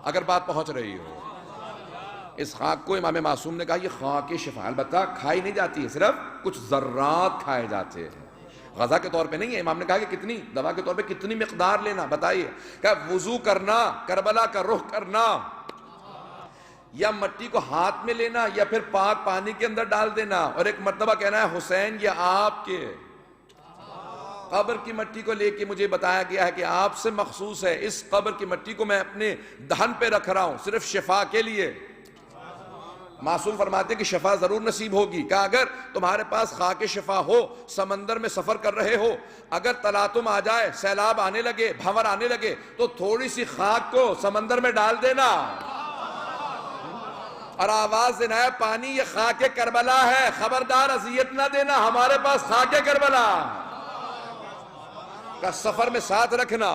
اگر بات پہنچ رہی ہو۔ اس خاک کو امام معصوم نے کہا یہ خاک شفا، البتہ کھائی نہیں جاتی ہے، صرف کچھ ذرات کھائے جاتے ہیں، غذا کے طور پہ نہیں ہے۔ امام نے کہا کہ کتنی دوا کے طور پہ کتنی مقدار لینا بتائیے، کہ وضو کرنا، کربلا کا رخ کرنا، یا مٹی کو ہاتھ میں لینا، یا پھر پاک پانی کے اندر ڈال دینا، اور ایک مرتبہ کہنا ہے حسین یہ آپ کے قبر کی مٹی کو لے کے مجھے بتایا گیا ہے کہ آپ سے مخصوص ہے، اس قبر کی مٹی کو میں اپنے دہن پہ رکھ رہا ہوں صرف شفا کے لیے۔ معصوم فرماتے ہیں کہ شفا ضرور نصیب ہوگی، کہ اگر تمہارے پاس خاک شفا ہو، سمندر میں سفر کر رہے ہو، اگر تلاطم آ جائے، سیلاب آنے لگے، بھنور آنے لگے، تو تھوڑی سی خاک کو سمندر میں ڈال دینا اور آواز دینا ہے پانی یہ خاک کربلا ہے، خبردار اذیت نہ دینا، ہمارے پاس خاک کربلا کا سفر میں ساتھ رکھنا۔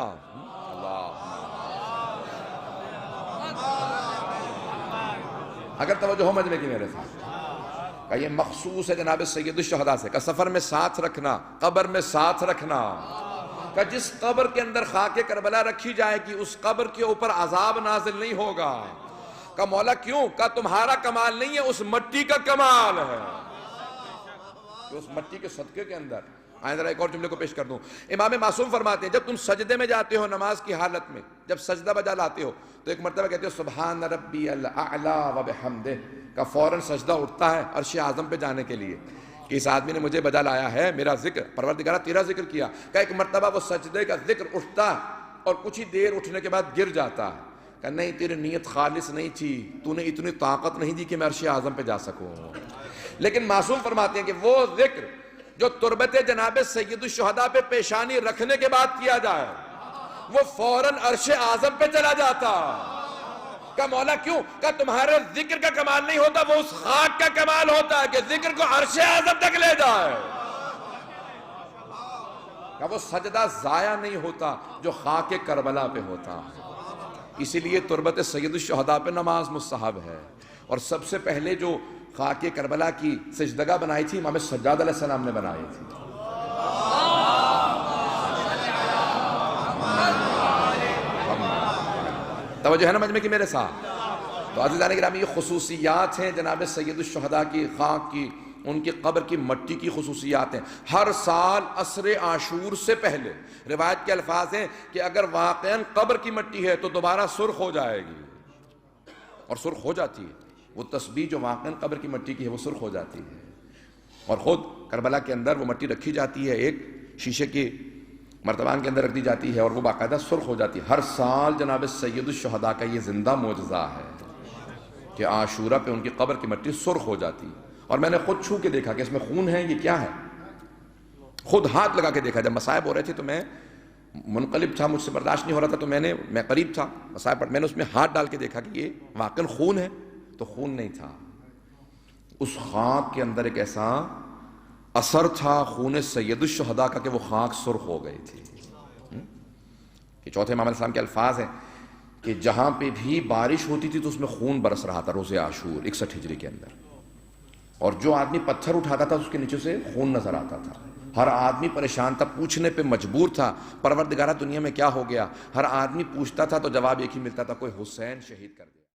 اگر توجہ ہو مجمع کی میرے ساتھ، کہ یہ مخصوص ہے جناب سید الشہداء سے، کہ سفر میں ساتھ رکھنا، قبر میں ساتھ رکھنا، کہ جس قبر کے اندر خاک کربلا رکھی جائے گی اس قبر کے اوپر عذاب نازل نہیں ہوگا۔ کہ مولا کیوں؟ کہ تمہارا کمال نہیں ہے، اس مٹی کا کمال ہے، کہ اس مٹی کے صدقے کے اندر۔ آئیں ذرا ایک اور جملے کو پیش کر دوں۔ امام معصوم فرماتے ہیں جب تم سجدے میں جاتے ہو نماز کی حالت میں، جب سجدہ بجا لاتے ہو تو ایک مرتبہ کہتے ہو سبحان ربی الاعلی و بحمدہ، کا فوراً سجدہ اٹھتا ہے عرش اعظم پہ جانے کے لیے، کہ اس آدمی نے مجھے بجا لایا ہے میرا ذکر، پروردگارہ تیرا ذکر کیا۔ کہ ایک مرتبہ وہ سجدے کا ذکر اٹھتا اور کچھ ہی دیر اٹھنے کے بعد گر جاتا ہے، کہ نہیں تیری نیت خالص نہیں تھی، تو نے اتنی طاقت نہیں دی کہ میں عرش اعظم پہ جا سکوں۔ لیکن معصوم فرماتے ہیں کہ وہ ذکر جو تربت جناب سید الشہداء پہ پیشانی رکھنے کے بعد کیا جائے، وہ فوراً عرش اعظم پہ چلا جاتا۔ کہ مولا کیوں؟ کہ تمہارے ذکر کا کمال نہیں ہوتا، وہ اس خاک کا کمال ہوتا ہے کہ ذکر کو عرش اعظم تک لے جائے، کہ وہ سجدہ ضائع نہیں ہوتا جو خاک کربلا پہ ہوتا ہے۔ اسی لیے تربت سید الشہداء پہ نماز مستحب ہے، اور سب سے پہلے جو خاک کربلا کی سجدگاہ بنائی تھی امام سجاد علیہ السلام نے بنائی تھی۔ توجہ ہے نا مجمع کی میرے ساتھ؟ تو عزیزان گرامی یہ خصوصیات ہیں جناب سید الشہداء کی خاک کی، ان کی قبر کی مٹی کی خصوصیات ہیں۔ ہر سال عصر عاشور سے پہلے روایت کے الفاظ ہیں کہ اگر واقعاً قبر کی مٹی ہے تو دوبارہ سرخ ہو جائے گی، اور سرخ ہو جاتی ہے، وہ تسبیح جو واقعاً قبر کی مٹی کی ہے وہ سرخ ہو جاتی ہے۔ اور خود کربلا کے اندر وہ مٹی رکھی جاتی ہے، ایک شیشے کے مرتبان کے اندر رکھ دی جاتی ہے، اور وہ باقاعدہ سرخ ہو جاتی ہے۔ ہر سال جناب سید الشہداء کا یہ زندہ معجزہ ہے کہ عاشورہ پہ ان کی قبر کی مٹی سرخ ہو جاتی ہے۔ اور میں نے خود چھو کے دیکھا کہ اس میں خون ہے، یہ کیا ہے، خود ہاتھ لگا کے دیکھا۔ جب مصائب ہو رہے تھے تو میں منقلب تھا، مجھ سے برداشت نہیں ہو رہا تھا، تو میں قریب تھا مصائب پر، میں نے اس میں ہاتھ ڈال کے دیکھا کہ یہ واقعاً خون ہے، تو خون نہیں تھا۔ اس خاک کے اندر ایک ایسا اثر تھا خون سید الشہداء کا کہ وہ خاک سرخ ہو گئی تھی۔ کہ چوتھے امام علیہ السلام کے الفاظ ہیں کہ جہاں پہ بھی بارش ہوتی تھی تو اس میں خون برس رہا تھا روز عاشور 61 ہجری کے اندر، اور جو آدمی پتھر اٹھاتا تھا اس کے نیچے سے خون نظر آتا تھا۔ ہر آدمی پریشان تھا، پوچھنے پہ مجبور تھا پروردگارہ دنیا میں کیا ہو گیا۔ ہر آدمی پوچھتا تھا تو جواب ایک ہی ملتا تھا، کوئی حسین شہید کر دیا۔